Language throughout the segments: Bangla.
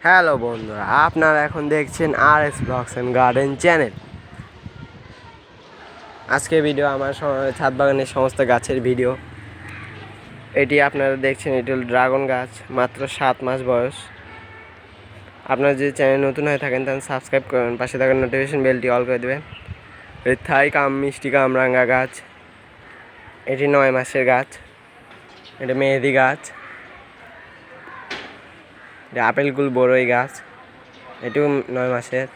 হ্যালো বন্ধুরা, আপনারা এখন দেখছেন RS blogs and garden channel. আজকে ভিডিও আমার ছাদ বাগানের সমস্ত গাছের ভিডিও। এটি আপনারা দেখছেন, এটি হল ড্রাগন গাছ, মাত্র 7 মাস বয়স। আপনারা যদি চ্যানেল নতুন হয়ে থাকেন তাহলে সাবস্ক্রাইব করবেন, পাশে থাকা নোটিফিকেশন বেলটি অল করে দেবেন। এটি থাই মিষ্টি কামরাঙ্গা গাছ। এটি 9 মাসের গাছ। এটা মেহেদি গাছ। এটা আপেলগুল বড়ই গাছ, এটিও 9 মাসের।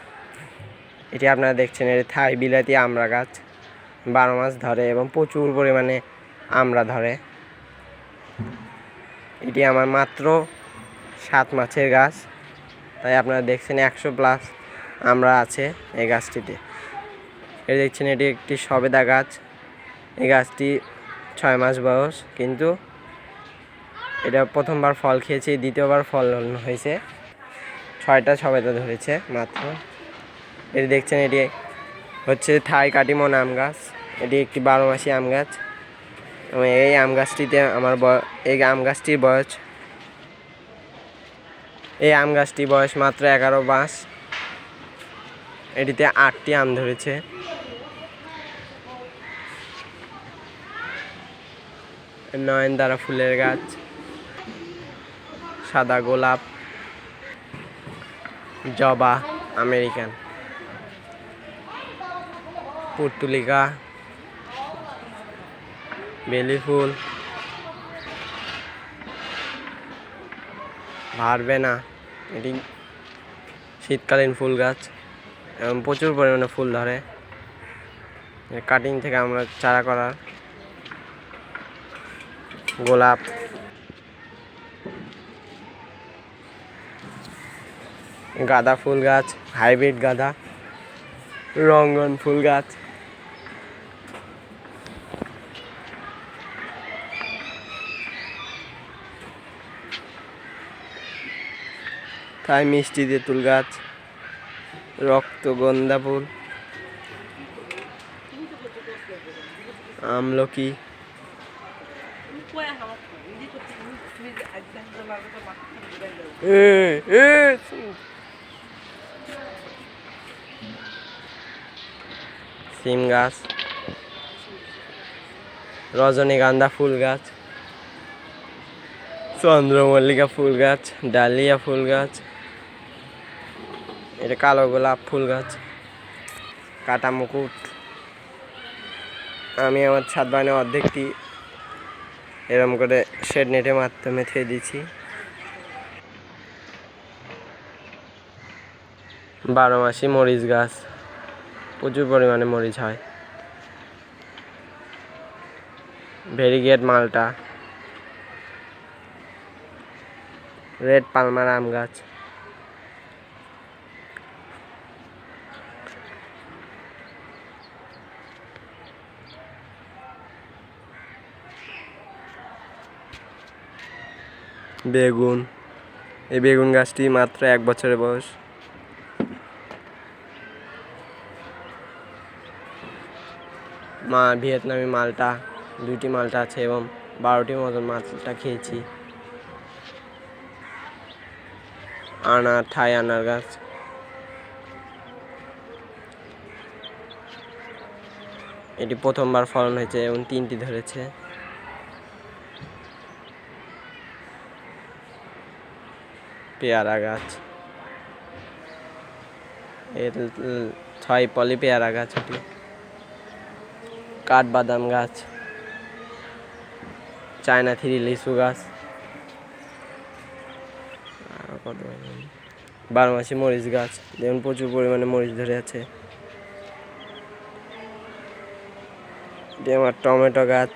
এটি আপনারা দেখছেন, এটি থাই বিলাতি আমড়া গাছ, 12 মাস ধরে এবং প্রচুর পরিমাণে আমড়া ধরে। এটি আমার মাত্র 7 মাসের গাছ, তাই আপনারা দেখছেন 100+ আমড়া আছে এই গাছটিতে। এটি দেখছেন, এটি একটি সবেদা গাছ। এই গাছটি 6 মাস বয়স, কিন্তু এটা প্রথমবার ফল খেয়েছে, দ্বিতীয়বার ফল হয়েছে। 6টা সবেদা ধরেছে মাত্র। এটি দেখছেন, এটি হচ্ছে থাই কাটিমন আম গাছ। এটি একটি 12 মাসি আম গাছ এবং এই আম গাছটিতে এই আম গাছটির বয়স মাত্র 11 মাস। এটিতে 8টি আম ধরেছে। নয়নতারা ফুলের গাছ, সাদা গোলাপ, জবা আমেরিকান, পুর্তুলিকা, বেলি ফুল, ভারবেনা। এটি শীতকালীন ফুল গাছ এবং প্রচুর পরিমাণে ফুল ধরে। কাটিং থেকে আমরা চারা করার গোলাপ, গাঁদা ফুল গাছ, হাইব্রিড গাঁদা, রঙ্গন ফুল গাছ, থাই মিষ্টি তেঁতুল গাছ, রক্তগন্ধা ফুল, আমলকি, সিম গাছ, রজনীগন্ধা ফুল গাছ, চন্দ্রমল্লিকা ফুল গাছ, ডালিয়া ফুল গাছ, এটা কালো গোলাপ ফুল গাছ, কাটা মুকুট। আমি আমার ছাদ বাগানে অর্ধেকটি এরকম করে শেড নেটের মাধ্যমে থুয়ে দিচ্ছি। 12 মাসি মরিচ গাছ, প্রচুর পরিমাণে মরিচ হয়। ভেরিগেট মালটা, রেড পালমার আম গাছ, বেগুন। এই বেগুন গাছটি মাত্র 1 বছরের বয়স। ভিয়েতনামি মালটা, 2টি মালটা আছে এবং 12টির মতন মালটা খেয়েছি। আনার, থাই আনার গাছ, এটি প্রথমবার ফলন হয়েছে এবং 3টি ধরেছে। পেয়ারা গাছ, এর 6 পলি পেয়ারা গাছ। এটি কাঠবাদাম গাছ, চায়না 3 লিচু গাছ, 12 মাসি মরিচ গাছ। যেমন প্রচুর পরিমাণে মরিচ ধরে আছে। এটি আমার টমেটো গাছ,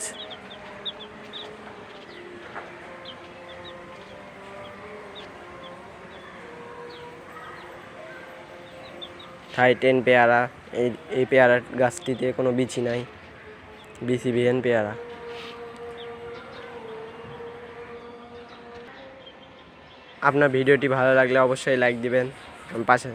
থাই 10 পেয়ারা। এই পেয়ারা গাছটিতে কোনো বিচি নাই, বিচিবিহীন পেয়ারা। আপনার ভিডিওটি ভালো লাগলে অবশ্যই লাইক দিবেন, পাশে